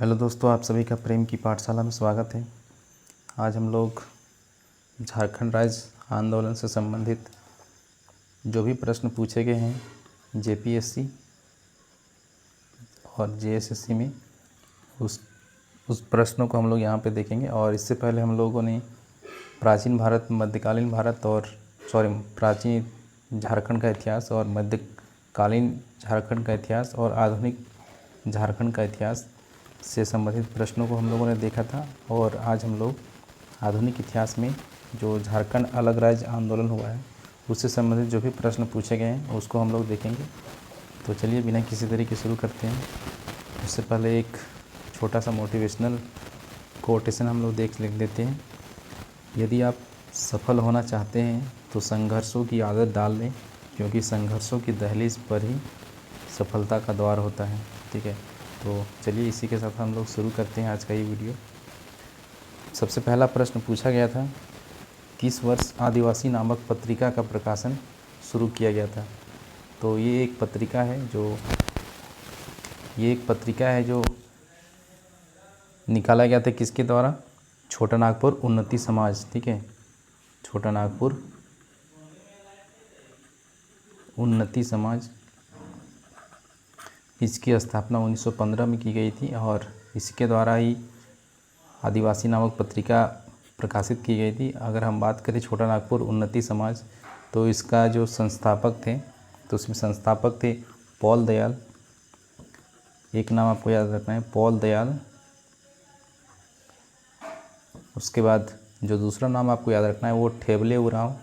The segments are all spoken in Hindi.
हेलो दोस्तों, आप सभी का प्रेम की पाठशाला में स्वागत है। आज हम लोग झारखंड राज्य आंदोलन से संबंधित जो भी प्रश्न पूछे गए हैं जेपीएससी और जेएसएससी में उस प्रश्नों को हम लोग यहाँ पे देखेंगे। और इससे पहले हम लोगों ने प्राचीन भारत, मध्यकालीन भारत और प्राचीन झारखंड का इतिहास और मध्यकालीन झारखंड का इतिहास और आधुनिक झारखंड का इतिहास से संबंधित प्रश्नों को हम लोगों ने देखा था। और आज हम लोग आधुनिक इतिहास में जो झारखंड अलग राज्य आंदोलन हुआ है उससे संबंधित जो भी प्रश्न पूछे गए हैं उसको हम लोग देखेंगे। तो चलिए बिना किसी तरीके शुरू करते हैं। उससे पहले एक छोटा सा मोटिवेशनल कोटेशन हम लोग लिख देते हैं। यदि आप सफल होना चाहते हैं तो संघर्षों की आदत डाल लें, क्योंकि संघर्षों की दहलीज पर ही सफलता का द्वार होता है। ठीक है, तो चलिए इसी के साथ हम लोग शुरू करते हैं आज का ये वीडियो। सबसे पहला प्रश्न पूछा गया था, किस वर्ष आदिवासी नामक पत्रिका का प्रकाशन शुरू किया गया था। तो ये एक पत्रिका है जो निकाला गया था किसके द्वारा? छोटा नागपुर उन्नति समाज। ठीक है, छोटा नागपुर उन्नति समाज, इसकी स्थापना 1915 में की गई थी और इसके द्वारा ही आदिवासी नामक पत्रिका प्रकाशित की गई थी। अगर हम बात करें छोटा नागपुर उन्नति समाज, तो इसका जो संस्थापक थे, तो उसमें संस्थापक थे पॉल दयाल। एक नाम आपको याद रखना है, पॉल दयाल। उसके बाद जो दूसरा नाम आपको याद रखना है वो ठेबले उरांव।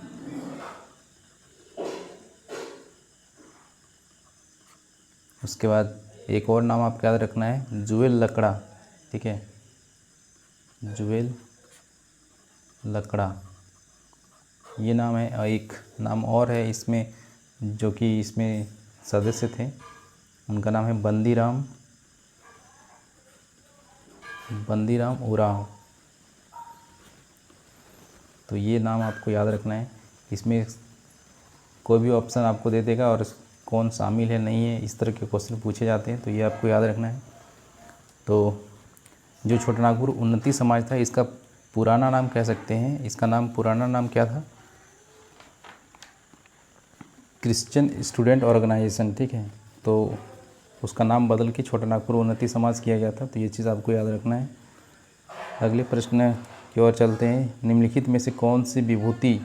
उसके बाद एक और नाम आपको याद रखना है जुएल लकड़ा। ठीक है, जुएल लकड़ा ये नाम है। और एक नाम और है इसमें जो कि इसमें सदस्य थे, उनका नाम है बंदीराम उरांव। तो ये नाम आपको याद रखना है। इसमें कोई भी ऑप्शन आपको दे देगा और कौन शामिल है नहीं है, इस तरह के क्वेश्चन पूछे जाते हैं, तो ये आपको याद रखना है। तो जो छोटा नागपुर उन्नति समाज था, इसका पुराना नाम कह सकते हैं, इसका पुराना नाम क्या था? Christian student organisation. ठीक है, तो उसका नाम बदल के छोटा नागपुर उन्नति समाज किया गया था। तो ये चीज़ आपको याद रखना है। अगले प्रश्न की ओर चलते हैं। निम्नलिखित में से कौन सी विभूति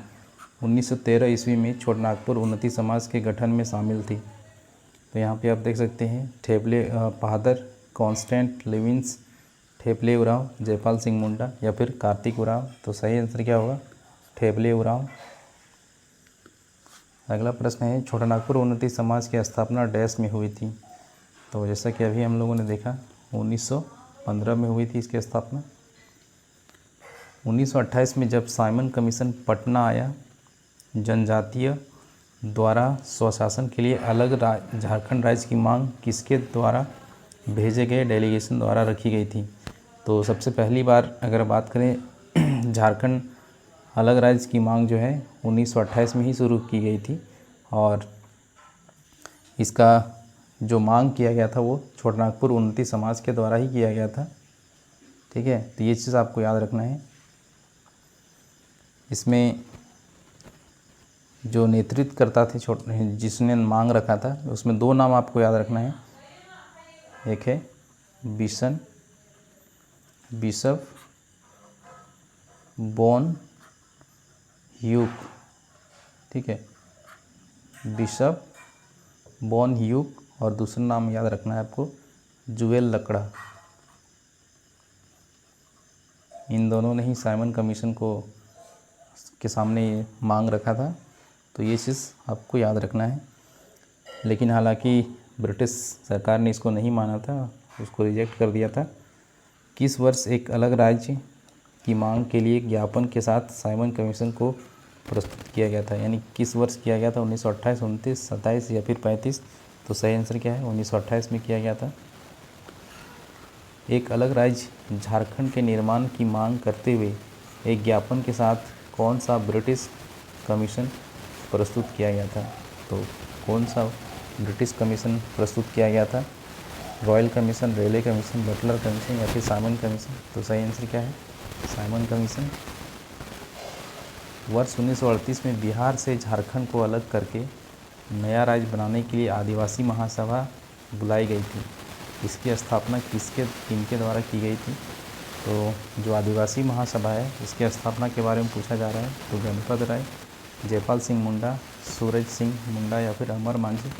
1913 ईस्वी में छोटा नागपुर उन्नति समाज के गठन में शामिल थी? तो यहाँ पे आप देख सकते हैं ठेबले बहादुर, कॉन्स्टेंट लिविंस, ठेबले उरांव, जयपाल सिंह मुंडा या फिर कार्तिक उरांव। तो सही आंसर क्या होगा? ठेबले उरांव। अगला प्रश्न है, छोटा नागपुर उन्नति समाज की स्थापना डैश में हुई थी? तो जैसा कि अभी हम लोगों ने देखा 1915 में हुई थी इसकी स्थापना। 1928 में जब साइमन कमीशन पटना आया, जनजातीय द्वारा स्वशासन के लिए अलग झारखंड राज्य की मांग किसके द्वारा भेजे गए डेलीगेशन द्वारा रखी गई थी? तो सबसे पहली बार अगर बात करें झारखंड अलग राज्य की मांग जो है 1928 में ही शुरू की गई थी और इसका जो मांग किया गया था वो छोटा नागपुर उन्नति समाज के द्वारा ही किया गया था। ठीक है, तो ये चीज़ आपको याद रखना है। इसमें जो नेतृत्व करता थे जिसने मांग रखा था, उसमें दो नाम आपको याद रखना है। एक है बिशप बॉन ह्यूक। ठीक है, बिशप बॉन ह्यूक। और दूसरा नाम याद रखना है आपको जुएल लकड़ा। इन दोनों ने ही साइमन कमीशन के सामने मांग रखा था। तो ये चीज़ आपको याद रखना है। लेकिन हालांकि ब्रिटिश सरकार ने इसको नहीं माना था, उसको रिजेक्ट कर दिया था। किस वर्ष एक अलग राज्य की मांग के लिए ज्ञापन के साथ साइमन कमीशन को प्रस्तुत किया गया था? यानी किस वर्ष किया गया था? 1928, 29, 27 या फिर 35? तो सही आंसर क्या है? 1928 में किया गया था। एक अलग राज्य झारखंड के निर्माण की मांग करते हुए एक ज्ञापन के साथ कौन सा ब्रिटिश कमीशन प्रस्तुत किया गया था? तो कौन सा ब्रिटिश कमीशन प्रस्तुत किया गया था? रॉयल कमीशन, रेले कमीशन, बटलर कमीशन या फिर साइमन कमीशन। तो सही आंसर क्या है? Simon commission. वर्ष 1938 में बिहार से झारखंड को अलग करके नया राज्य बनाने के लिए आदिवासी महासभा बुलाई गई थी। इसकी स्थापना किनके द्वारा की गई थी? तो जो आदिवासी महासभा है इसकी स्थापना के बारे में पूछा जा रहा है। तो गणपत राय, जयपाल सिंह मुंडा, सूरज सिंह मुंडा या फिर अमर मांझी।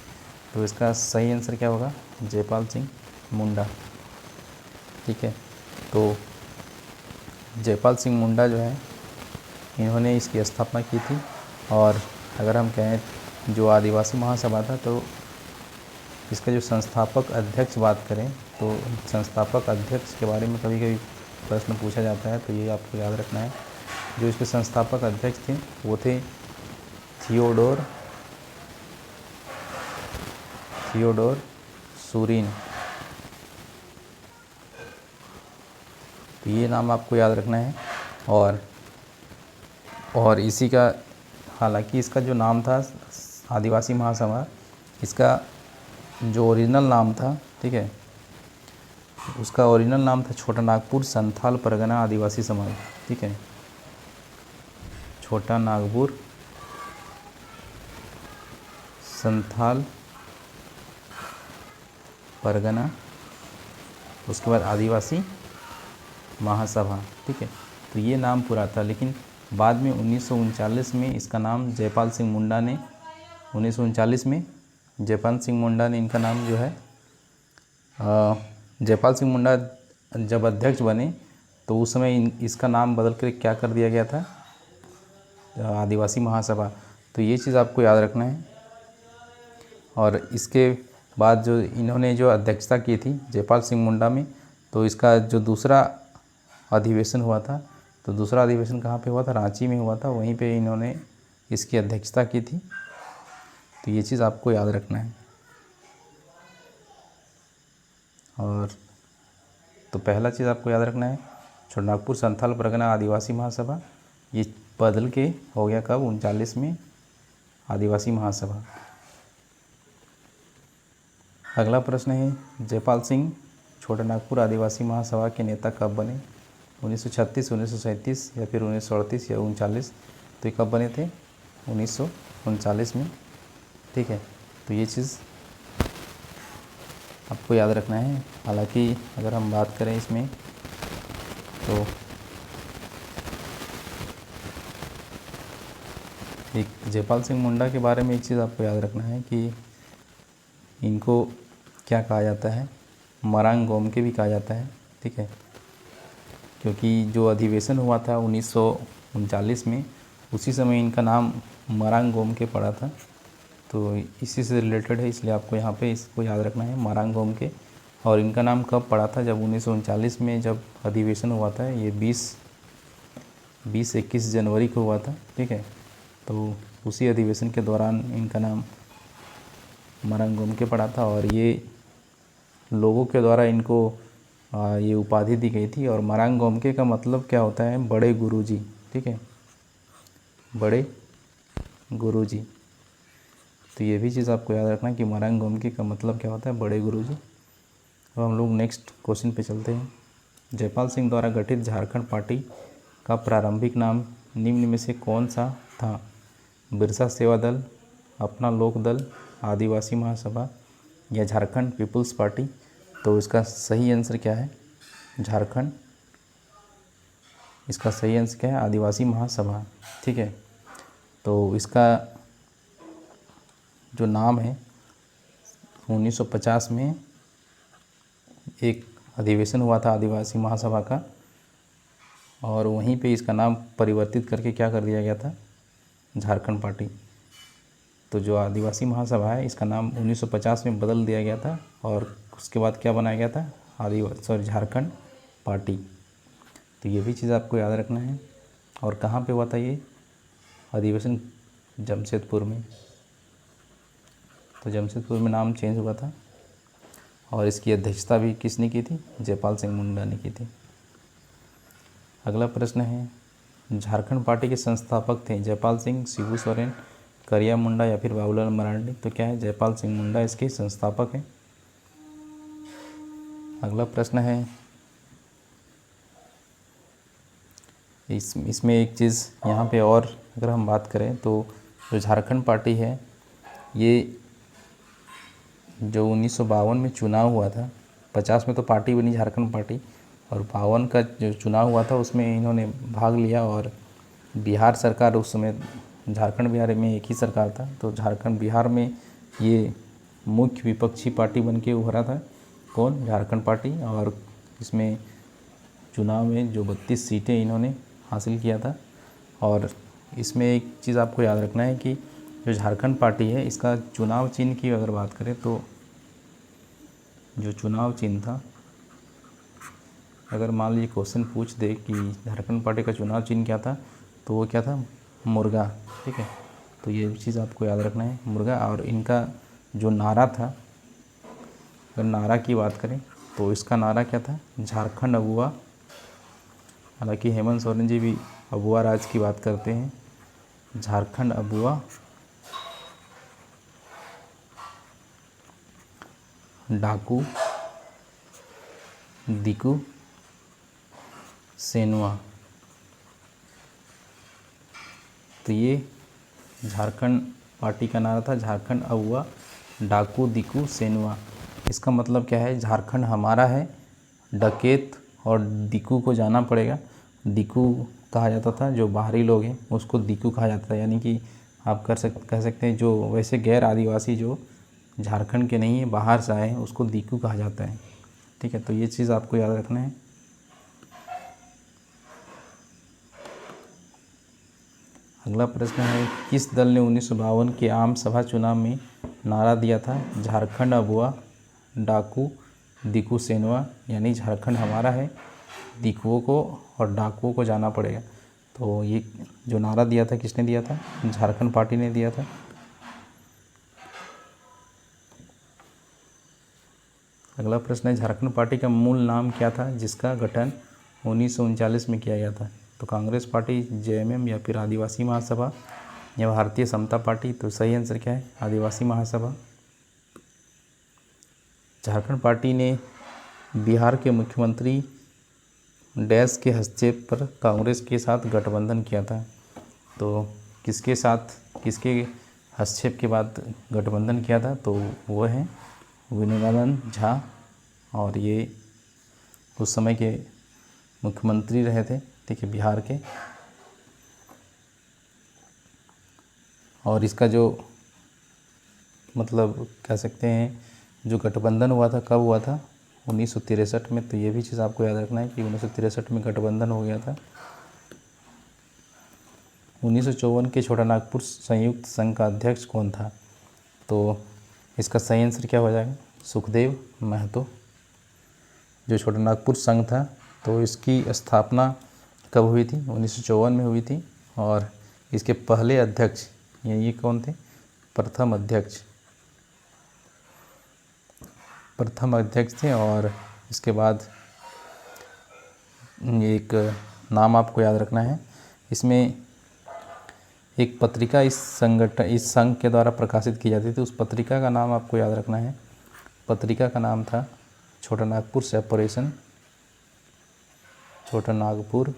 तो इसका सही आंसर क्या होगा? जयपाल सिंह मुंडा। ठीक है, तो जयपाल सिंह मुंडा जो है इन्होंने इसकी स्थापना की थी। और अगर हम कहें जो आदिवासी महासभा था तो इसका जो संस्थापक अध्यक्ष बात करें तो संस्थापक अध्यक्ष के बारे में कभी कभी प्रश्न पूछा जाता है, तो ये आपको याद रखना है। जो इसके संस्थापक अध्यक्ष थे वो थे थियोडोर सूरीन। तो ये नाम आपको याद रखना है। और इसी का, हालांकि इसका जो नाम था आदिवासी महासभा, इसका जो ओरिजिनल नाम था, ठीक है, उसका ओरिजिनल नाम था छोटा नागपुर संथाल परगना आदिवासी समाज। ठीक है, छोटा नागपुर संथाल परगना, उसके बाद आदिवासी महासभा। ठीक है, तो ये नाम पूरा था, लेकिन बाद में 1939 में इसका नाम जयपाल सिंह मुंडा ने 1939 में जयपाल सिंह मुंडा ने इनका नाम जो है जयपाल सिंह मुंडा जब अध्यक्ष बने तो उस समय इसका नाम बदल कर क्या कर दिया गया था? आदिवासी महासभा। तो ये चीज़ आपको याद रखना है। और इसके बाद जो इन्होंने जो अध्यक्षता की थी जयपाल सिंह मुंडा में, तो इसका जो दूसरा अधिवेशन हुआ था, तो दूसरा अधिवेशन कहाँ पे हुआ था? रांची में हुआ था। वहीं पे इन्होंने इसकी अध्यक्षता की थी। तो ये चीज़ आपको याद रखना है। और तो पहला चीज़ आपको याद रखना है छोटा नागपुर संथाल परगना आदिवासी महासभा, ये बदल के हो गया कब? 39 में आदिवासी महासभा। अगला प्रश्न है जयपाल सिंह छोटा नागपुर आदिवासी महासभा के नेता कब बने? 1936, 1937 या फिर 1938 या 1939। तो ये कब बने थे? 1939 में। ठीक है, तो ये चीज़ आपको याद रखना है। हालांकि अगर हम बात करें इसमें तो एक जयपाल सिंह मुंडा के बारे में एक चीज़ आपको याद रखना है कि इनको क्या कहा जाता है? मरांग गोमके भी कहा जाता है। ठीक है, क्योंकि जो अधिवेशन हुआ था 1939 में, उसी समय इनका नाम मरांग गोमके पड़ा था। तो इसी से रिलेटेड है, इसलिए आपको यहाँ पे इसको याद रखना है, मरांग गोमके। और इनका नाम कब पड़ा था? जब 1939 में जब अधिवेशन हुआ था, ये 20-21 जनवरी को हुआ था। ठीक है, तो उसी अधिवेशन के दौरान इनका नाम मरांग गोमके पड़ा था। और ये लोगों के द्वारा इनको ये उपाधि दी गई थी। और मरांग गोमके का मतलब क्या होता है? बड़े गुरुजी। ठीक है, बड़े गुरुजी। तो ये भी चीज़ आपको याद रखना कि मरांग गोमके का मतलब क्या होता है? बड़े गुरुजी। अब हम लोग नेक्स्ट क्वेश्चन पे चलते हैं। जयपाल सिंह द्वारा गठित झारखंड पार्टी का प्रारंभिक नाम निम्न में से कौन सा था? बिरसा सेवा दल, अपना लोक दल, आदिवासी महासभा या झारखंड पीपुल्स पार्टी। तो इसका सही आंसर क्या है? झारखंड। इसका सही आंसर क्या है? आदिवासी महासभा। ठीक है, तो इसका जो नाम है 1950 में एक अधिवेशन हुआ था आदिवासी महासभा का, और वहीं पे इसका नाम परिवर्तित करके क्या कर दिया गया था? झारखंड पार्टी। तो जो आदिवासी महासभा है इसका नाम 1950 में बदल दिया गया था, और उसके बाद क्या बनाया गया था? झारखंड पार्टी। तो ये भी चीज़ आपको याद रखना है। और कहाँ पे हुआ था ये अधिवेशन? जमशेदपुर में। तो जमशेदपुर में नाम चेंज हुआ था, और इसकी अध्यक्षता भी किसने की थी? जयपाल सिंह मुंडा ने की थी। अगला प्रश्न है झारखंड पार्टी के संस्थापक थे जयपाल सिंह, शिबू सोरेन, करिया मुंडा या फिर बाबूलाल मरांडी। तो क्या है? जयपाल सिंह मुंडा इसके संस्थापक हैं। अगला प्रश्न है, इसमें एक चीज़ यहाँ पे और अगर हम बात करें तो जो झारखंड पार्टी है, ये जो 1952 में चुनाव हुआ था, 50 में तो पार्टी बनी झारखंड पार्टी, और 52 का जो चुनाव हुआ था उसमें इन्होंने भाग लिया। और बिहार सरकार उस समय, झारखंड बिहार में एक ही सरकार था, तो झारखंड बिहार में ये मुख्य विपक्षी पार्टी बन के उभरा था। कौन? झारखंड पार्टी। और इसमें चुनाव में जो 32 सीटें इन्होंने हासिल किया था। और इसमें एक चीज़ आपको याद रखना है कि जो झारखंड पार्टी है, इसका चुनाव चिन्ह की अगर बात करें तो जो चुनाव चिन्ह था, अगर मान लीजिए क्वेश्चन पूछ दे कि झारखंड पार्टी का चुनाव चिन्ह क्या था, तो वो क्या था? मुर्गा। ठीक है, तो ये चीज़ आपको याद रखना है, मुर्गा। और इनका जो नारा था, अगर नारा की बात करें तो इसका नारा क्या था? झारखंड अगुआ। हालांकि हेमंत सोरेन जी भी अगुआ राज की बात करते हैं। झारखंड अगुआ, डाकू, दिकू, सेनुआ। तो ये झारखंड पार्टी का नारा था, झारखंड अगुआ, डाकू, दिकू, सेनुआ। इसका मतलब क्या है? झारखंड हमारा है, डकैत और दिकू को जाना पड़ेगा। दिकू कहा जाता था, जो बाहरी लोग हैं उसको दिकू कहा जाता था, यानी कि आप कह सकते हैं जो वैसे गैर आदिवासी जो झारखंड के नहीं है, बाहर से आए हैं, उसको दिकू कहा जाता है। ठीक है, तो ये चीज़ आपको याद रखना है। अगला प्रश्न है, किस दल ने 1952 के आम सभा चुनाव में नारा दिया था? झारखंड अगुआ, डाकू, दिकू, सेनुआ, यानी झारखंड हमारा है, दिकुओं को और डाकुओं को जाना पड़ेगा। तो ये जो नारा दिया था, किसने दिया था? झारखंड पार्टी ने दिया था। अगला प्रश्न है, झारखंड पार्टी का मूल नाम क्या था जिसका गठन 1939 में किया गया था? तो कांग्रेस पार्टी, जेएमएम, या फिर आदिवासी महासभा, या भारतीय समता पार्टी? तो सही आंसर क्या है? आदिवासी महासभा। झारखंड पार्टी ने बिहार के मुख्यमंत्री डैश के हस्तक्षेप पर कांग्रेस के साथ गठबंधन किया था। तो किसके साथ, किसके हस्तक्षेप के बाद गठबंधन किया था? तो वो है विनोदानंद झा, और ये उस समय के मुख्यमंत्री रहे थे, ठीक है, बिहार के। और इसका जो मतलब कह सकते हैं, जो गठबंधन हुआ था, कब हुआ था? 1963 में। तो ये भी चीज़ आपको याद रखना है कि 1963 में गठबंधन हो गया था। 1954 के छोटा नागपुर संयुक्त संघ का अध्यक्ष कौन था? तो इसका सही आंसर क्या हो जाएगा? सुखदेव महतो। जो छोटा नागपुर संघ था, तो इसकी स्थापना कब हुई थी? 1954 में हुई थी। और इसके पहले अध्यक्ष ये कौन थे? प्रथम अध्यक्ष थे। और इसके बाद एक नाम आपको याद रखना है, इसमें एक पत्रिका इस संघ के द्वारा प्रकाशित की जाती थी, उस पत्रिका का नाम आपको याद रखना है। पत्रिका का नाम था छोटा नागपुर सेपरेशन, छोटा नागपुर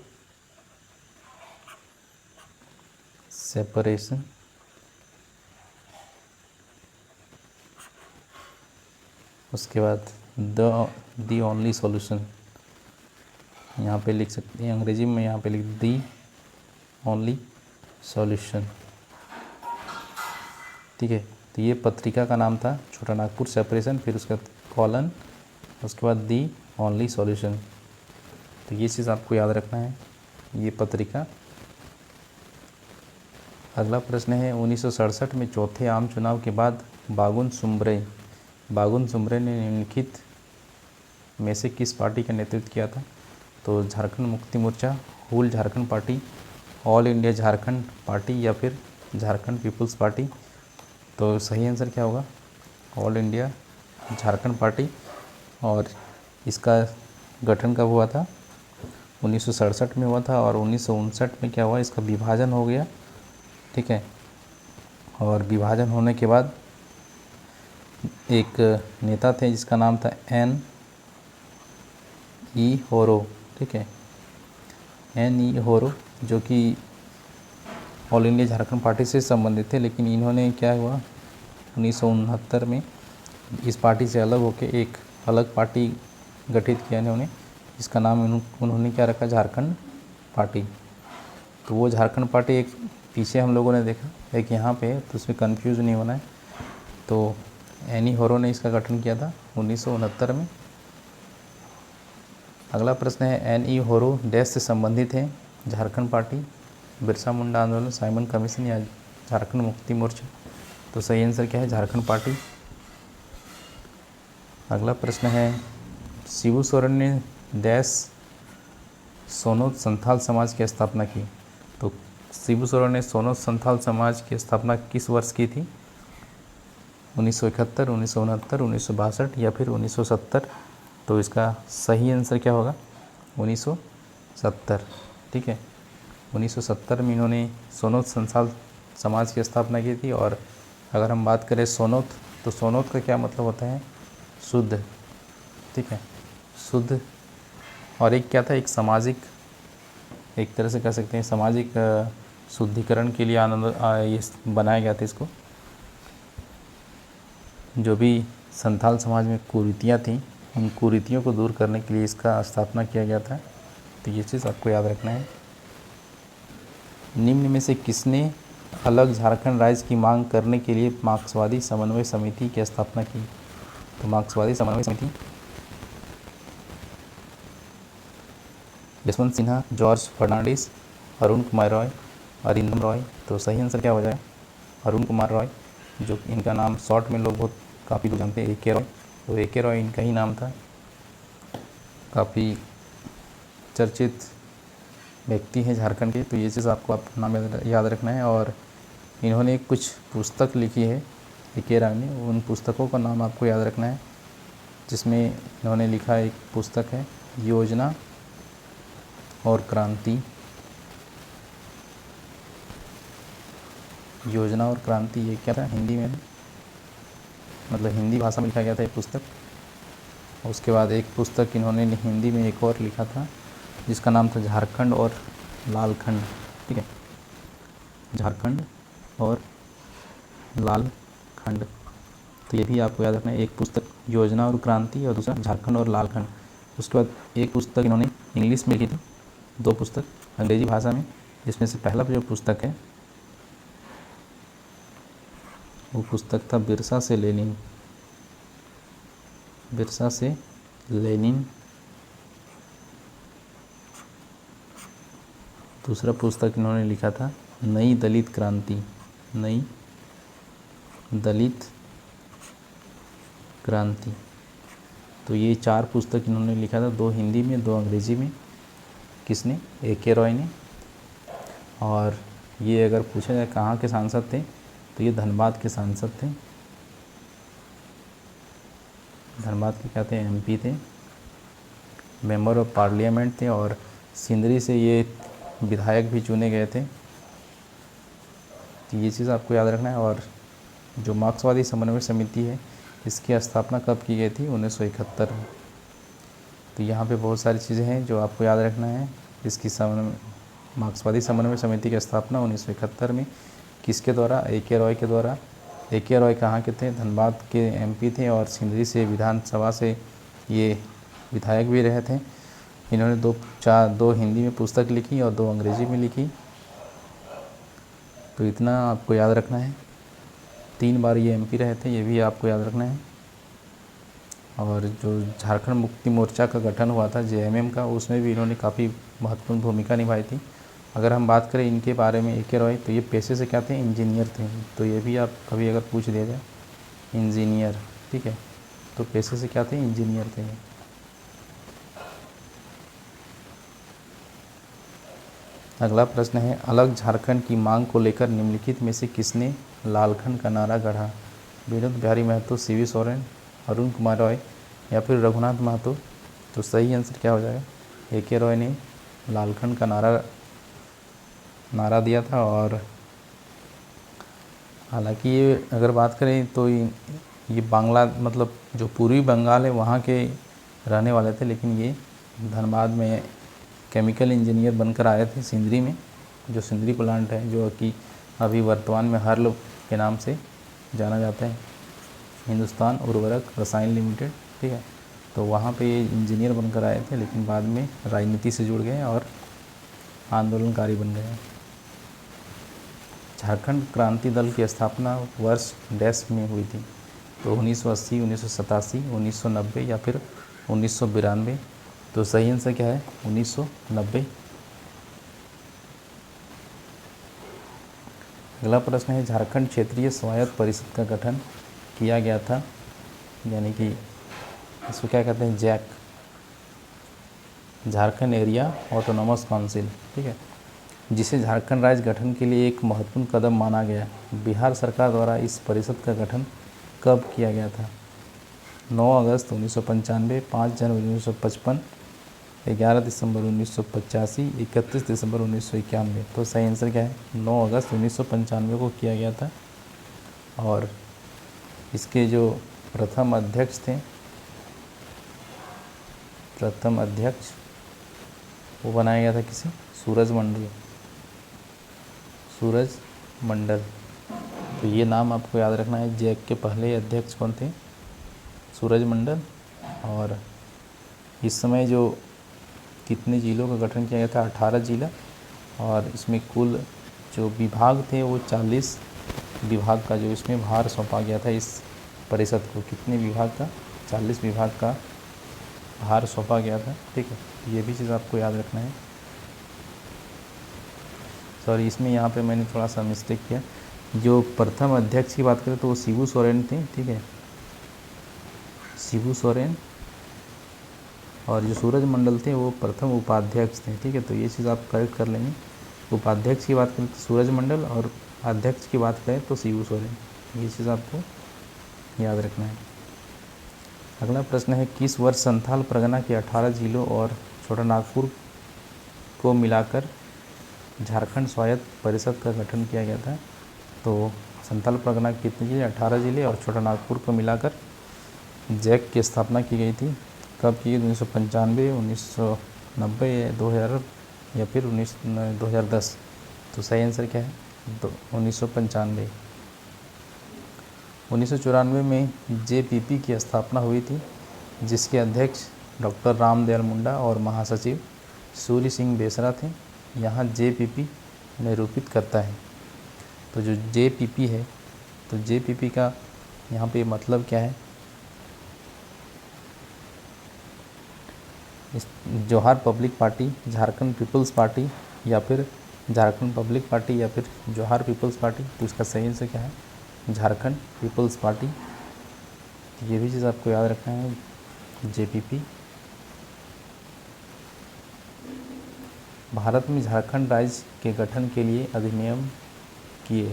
सेपरेशन। उसके बाद दी ओनली सॉल्यूशन, यहाँ पे लिख सकते हैं, अंग्रेजी में यहाँ पे लिख दी ओनली सॉल्यूशन। ठीक है, तो ये पत्रिका का नाम था छोटा नागपुर सेपरेशन, फिर उसके बाद कॉलन, उसके बाद दी ओनली सॉल्यूशन। तो ये चीज़ आपको याद रखना है, ये पत्रिका। अगला प्रश्न है, 1967 में चौथे आम चुनाव के बाद बागुन सुम्रे ने निम्नलिखित में से किस पार्टी का नेतृत्व किया था? तो झारखंड मुक्ति मोर्चा, हुल झारखंड पार्टी, ऑल इंडिया झारखंड पार्टी, या फिर झारखंड पीपुल्स पार्टी? तो सही आंसर क्या होगा? All India Jharkhand party. और इसका गठन कब हुआ था? 1967 में हुआ था। और 1959 में क्या हुआ? इसका विभाजन हो गया। ठीक है, और विभाजन होने के बाद एक नेता थे जिसका नाम था एन ई होरो, ठीक है, एन ई होरो, जो कि ऑल इंडिया झारखंड पार्टी से संबंधित थे, लेकिन इन्होंने क्या हुआ 1969 में इस पार्टी से अलग होकर एक अलग पार्टी गठित किया इन्होंने, जिसका नाम उन्होंने क्या रखा, झारखंड पार्टी। तो वो झारखंड पार्टी एक पीछे हम लोगों ने देखा, एक यहाँ पे है, तो उसमें कंफ्यूज नहीं होना है। तो एनी होरो ने इसका गठन किया था 1969 में। अगला प्रश्न है, एन ई होरो डैश से संबंधित है, झारखंड पार्टी, बिरसा मुंडा आंदोलन, साइमन कमीशन या झारखंड मुक्ति मोर्चा। तो सही आंसर क्या है, झारखंड पार्टी। अगला प्रश्न है, शिबू सोरेन ने डैश सोनोत संथाल समाज की स्थापना की। तो शिबू सोरेन ने सोनोत संथाल समाज की स्थापना किस वर्ष की थी, 1971, 1969, 1962 या फिर 1970। तो इसका सही आंसर क्या होगा, 1970, ठीक है। 1970 में इन्होंने सोनोत संथाल समाज की स्थापना की थी। और अगर हम बात करें सोनोत, तो सोनोत का क्या मतलब होता है, शुद्ध, ठीक है, शुद्ध। और एक क्या था, एक सामाजिक, एक तरह से कह सकते हैं सामाजिक शुद्धिकरण के लिए ये बनाया गया था इसको। जो भी संथाल समाज में कुरीतियाँ थीं, उन कुरीतियों को दूर करने के लिए इसका स्थापना किया गया था। तो ये चीज़ आपको याद रखना है। निम्न में से किसने अलग झारखंड राज्य की मांग करने के लिए मार्क्सवादी समन्वय समिति की स्थापना की। तो मार्क्सवादी समन्वय समिति यशवंत सिन्हा, जॉर्ज फर्नांडिस, अरुण कुमार रॉय, अरिंदम रॉय। तो सही आंसर क्या हो जाएगा, अरुण कुमार रॉय, जो इनका नाम शॉर्ट में लोग बहुत काफ़ी लोग जानते हैं, ए के रॉय। तो ए के रॉय इनका ही नाम था। काफ़ी चर्चित व्यक्ति हैं झारखंड के। तो ये चीज़ आपको अपना नाम याद रखना है। और इन्होंने कुछ पुस्तक लिखी है ए के रॉय ने, उन पुस्तकों का नाम आपको याद रखना है, जिसमें इन्होंने लिखा एक पुस्तक है योजना और क्रांति। योजना और क्रांति, ये क्या था, हिंदी में, मतलब हिंदी भाषा में लिखा गया था एक पुस्तक। उसके बाद एक पुस्तक इन्होंने हिंदी में एक और लिखा था, जिसका नाम था झारखंड और लालखंड, ठीक है, झारखंड और लालखंड। तो ये भी आपको याद रखना है, एक पुस्तक योजना और क्रांति और दूसरा झारखंड और लालखंड। उसके बाद एक पुस्तक इन्होंने इंग्लिश में लिखी थी, दो पुस्तक अंग्रेजी भाषा में। इसमें से पहला जो पुस्तक है वो पुस्तक था बिरसा से लेनिन, बिरसा से लेनिन। दूसरा पुस्तक इन्होंने लिखा था नई दलित क्रांति, नई दलित क्रांति। तो ये चार पुस्तक इन्होंने लिखा था, दो हिंदी में, दो अंग्रेजी में। किसने, ए के रॉय ने। और ये अगर पूछा जाए कहाँ के सांसद थे, तो ये धनबाद के सांसद थे, धनबाद के क्या थे, एमपी थे, मेंबर ऑफ पार्लियामेंट थे। और सिंदरी से ये विधायक भी चुने गए थे। तो ये चीज़ आपको याद रखना है। और जो मार्क्सवादी समन्वय समिति है, इसकी स्थापना कब की गई थी, 1971 में। तो यहाँ पे बहुत सारी चीज़ें हैं जो आपको याद रखना है। इसकी मार्क्सवादी समन्वय समिति की स्थापना 1971 में किसके द्वारा, ए के रॉय के द्वारा। ए के रॉय कहाँ के थे, धनबाद के एमपी थे और सिंदरी से विधानसभा से ये विधायक भी रहे थे। इन्होंने दो हिंदी में पुस्तक लिखी और दो अंग्रेजी में लिखी। तो इतना आपको याद रखना है। 3 बार ये एमपी रहे थे, ये भी आपको याद रखना है। और जो झारखंड मुक्ति मोर्चा का गठन हुआ था जेएमएम का, उसमें भी इन्होंने काफ़ी महत्वपूर्ण भूमिका निभाई थी। अगर हम बात करें इनके बारे में, ए के रॉय, तो ये पेशे से क्या थे, इंजीनियर थे। तो ये भी आप कभी अगर पूछ दिया जाए, इंजीनियर, ठीक है, तो पेशे से क्या थे, इंजीनियर थे। अगला प्रश्न है, अलग झारखंड की मांग को लेकर निम्नलिखित में से किसने लालखंड का नारा गढ़ा। विनोद बिहारी महतो, सीवी सोरेन, अरुण कुमार रॉय या फिर रघुनाथ महतो। तो सही आंसर क्या हो जाएगा, ए के रॉय ने लालखंड का नारा दिया था। और हालांकि ये अगर बात करें तो ये बांग्ला, मतलब जो पूर्वी बंगाल है वहाँ के रहने वाले थे, लेकिन ये धनबाद में केमिकल इंजीनियर बनकर आए थे सिंदरी में, जो सिंदरी प्लांट है जो कि अभी वर्तमान में हर्ल के नाम से जाना जाता है, हिंदुस्तान उर्वरक रसायन लिमिटेड, ठीक है। तो वहाँ पे ये इंजीनियर बनकर आए थे, लेकिन बाद में राजनीति से जुड़ गए और आंदोलनकारी बन गए। झारखंड क्रांति दल की स्थापना वर्ष डैश में हुई थी, तो 1980, 1987, 1990 या फिर 1992। तो सही आंसर क्या है? 1990। अगला प्रश्न है, झारखंड क्षेत्रीय स्वायत्त परिषद का गठन किया गया था, यानी कि इसको क्या कहते हैं? JAC, Jharkhand area autonomous council, ठीक है, जिसे झारखंड राज्य गठन के लिए एक महत्वपूर्ण कदम माना गया। बिहार सरकार द्वारा इस परिषद का गठन कब किया गया था? 9 अगस्त 1995, 5 जनवरी 1955, 11 दिसंबर 1985, 31 दिसंबर 1991। तो सही आंसर क्या है? 9 अगस्त 1995 को किया गया था। और इसके जो प्रथम अध्यक्ष थे, प्रथम अध्यक्ष वो बनाया गया था किसी? सूरज मंडल, सूरज मंडल। तो ये नाम आपको याद रखना है। जैक के पहले अध्यक्ष कौन थे? सूरज मंडल। और इस समय जो कितने जिलों का गठन किया गया था? 18 जिला, और इसमें कुल जो विभाग थे वो 40 विभाग का जो इसमें भार सौंपा गया था इस परिषद को। कितने विभाग का? 40 विभाग का भार सौंपा गया था, ठीक है। ये भी चीज़ आपको याद रखना है। सॉरी, इसमें यहाँ पे मैंने थोड़ा सा मिस्टेक किया। जो प्रथम अध्यक्ष की बात करें तो वो शिबू सोरेन थे, ठीक है, शिबू सोरेन। और जो सूरज मंडल थे वो प्रथम उपाध्यक्ष थे, ठीक है। तो ये चीज़ आप करेक्ट कर लेंगे। उपाध्यक्ष की बात करें तो सूरज मंडल, और अध्यक्ष की बात करें तो शिबू सोरेन। ये चीज़ आपको याद रखना है। अगला प्रश्न है, किस वर्ष संथाल परगना के 18 जिलों और छोटा नागपुर को मिलाकर झारखंड स्वायत्त परिषद का गठन किया गया था? तो संथाल परगना के कितने जिले? 18 जिले, और छोटा नागपुर को मिलाकर जैक की स्थापना की गई थी। कब की? 1995, 1990, 2000 या फिर 2010। तो सही आंसर क्या है? 1995। 1994 में जेपीपी की स्थापना हुई थी, जिसके अध्यक्ष डॉक्टर रामदयाल मुंडा और महासचिव सूर्य सिंह बेसरा थे। यहाँ जेपीपी निरूपित करता है। तो जो जेपीपी है, तो जेपीपी का यहाँ पे मतलब क्या है? जौहर पब्लिक पार्टी, झारखंड पीपल्स पार्टी, या फिर झारखंड पब्लिक पार्टी, या फिर जौहर पीपल्स पार्टी। तो इसका सही आंसर क्या है? Jharkhand peoples party. ये भी चीज़ आपको याद रखना है, जेपीपी। भारत में झारखंड राज्य के गठन के लिए अधिनियम किए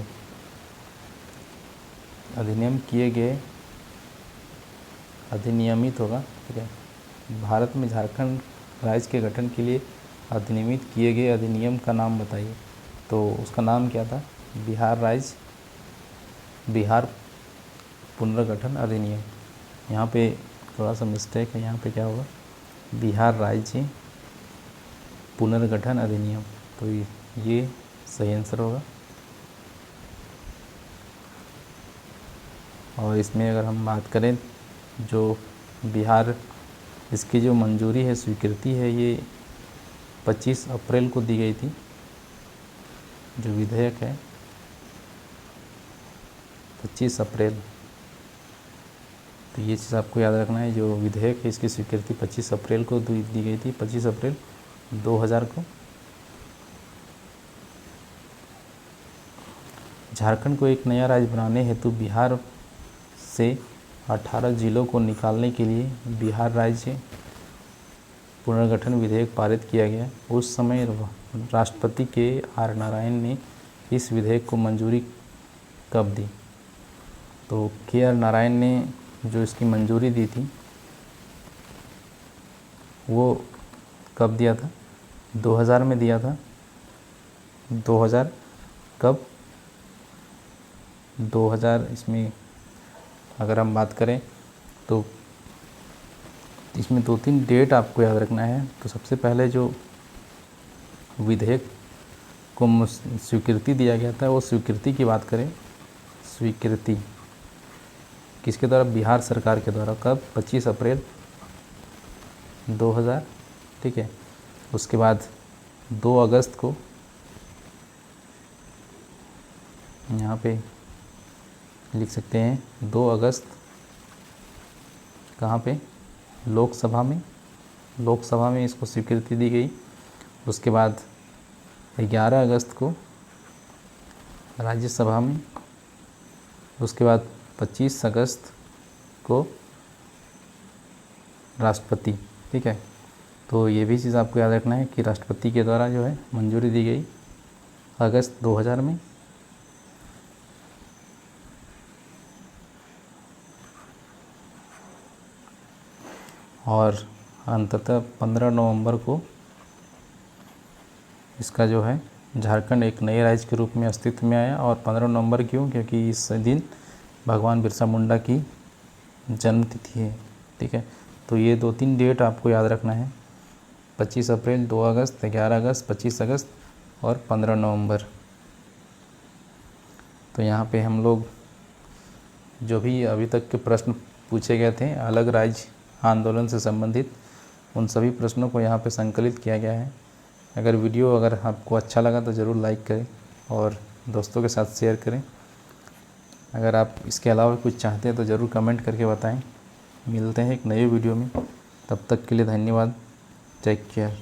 गए, अधिनियमित होगा, ठीक है। भारत में झारखंड राज्य के गठन के लिए अधिनियमित किए गए अधिनियम का नाम बताइए। तो उसका नाम क्या था? बिहार पुनर्गठन अधिनियम। यहाँ पे थोड़ा सा मिस्टेक है, यहाँ पे क्या होगा? बिहार राज्य पुनर्गठन अधिनियम। तो ये सही आंसर होगा। और इसमें अगर हम बात करें, जो बिहार, इसकी जो मंजूरी है, स्वीकृति है, ये 25 अप्रैल को दी गई थी। जो विधेयक है 25 अप्रैल। तो ये चीज़ आपको याद रखना है, जो विधेयक है इसकी स्वीकृति 25 अप्रैल को दी गई थी, 25 अप्रैल 2000 को। झारखंड को एक नया राज्य बनाने हेतु बिहार से 18 जिलों को निकालने के लिए बिहार राज्य पुनर्गठन विधेयक पारित किया गया। उस समय राष्ट्रपति KR नारायण ने इस विधेयक को मंजूरी कब दी? तो KR नारायण ने जो इसकी मंजूरी दी थी वो कब दिया था? 2000 में दिया था। 2000 कब? 2000 इसमें अगर हम बात करें तो इसमें 2-3 डेट आपको याद रखना है। तो सबसे पहले जो विधेयक को स्वीकृति दिया गया था, वो स्वीकृति की बात करें, स्वीकृति किसके द्वारा? बिहार सरकार के द्वारा। कब? 25 अप्रैल 2000, ठीक है। उसके बाद 2 अगस्त को यहाँ पे लिख सकते हैं 2 अगस्त, कहाँ पे? लोकसभा में इसको स्वीकृति दी गई। उसके बाद 11 अगस्त को राज्यसभा में। उसके बाद 25 अगस्त को राष्ट्रपति, ठीक है। तो ये भी चीज़ आपको याद रखना है कि राष्ट्रपति के द्वारा जो है मंजूरी दी गई अगस्त 2000 में। और अंततः 15 नवंबर को इसका जो है झारखंड एक नए राज्य के रूप में अस्तित्व में आया। और 15 नवंबर क्यों? क्योंकि इस दिन भगवान बिरसा मुंडा की जन्म तिथि है, ठीक है। तो ये 2-3 डेट आपको याद रखना है, 25 अप्रैल, 2 अगस्त, 11 अगस्त, 25 अगस्त और 15 नवंबर। तो यहाँ पे हम लोग जो भी अभी तक के प्रश्न पूछे गए थे अलग राज्य आंदोलन से संबंधित, उन सभी प्रश्नों को यहाँ पे संकलित किया गया है। अगर वीडियो आपको अच्छा लगा तो ज़रूर लाइक करें और दोस्तों के साथ शेयर करें। अगर आप इसके अलावा कुछ चाहते हैं तो ज़रूर कमेंट करके बताएं। मिलते हैं एक नई वीडियो में, तब तक के लिए धन्यवाद। Take care.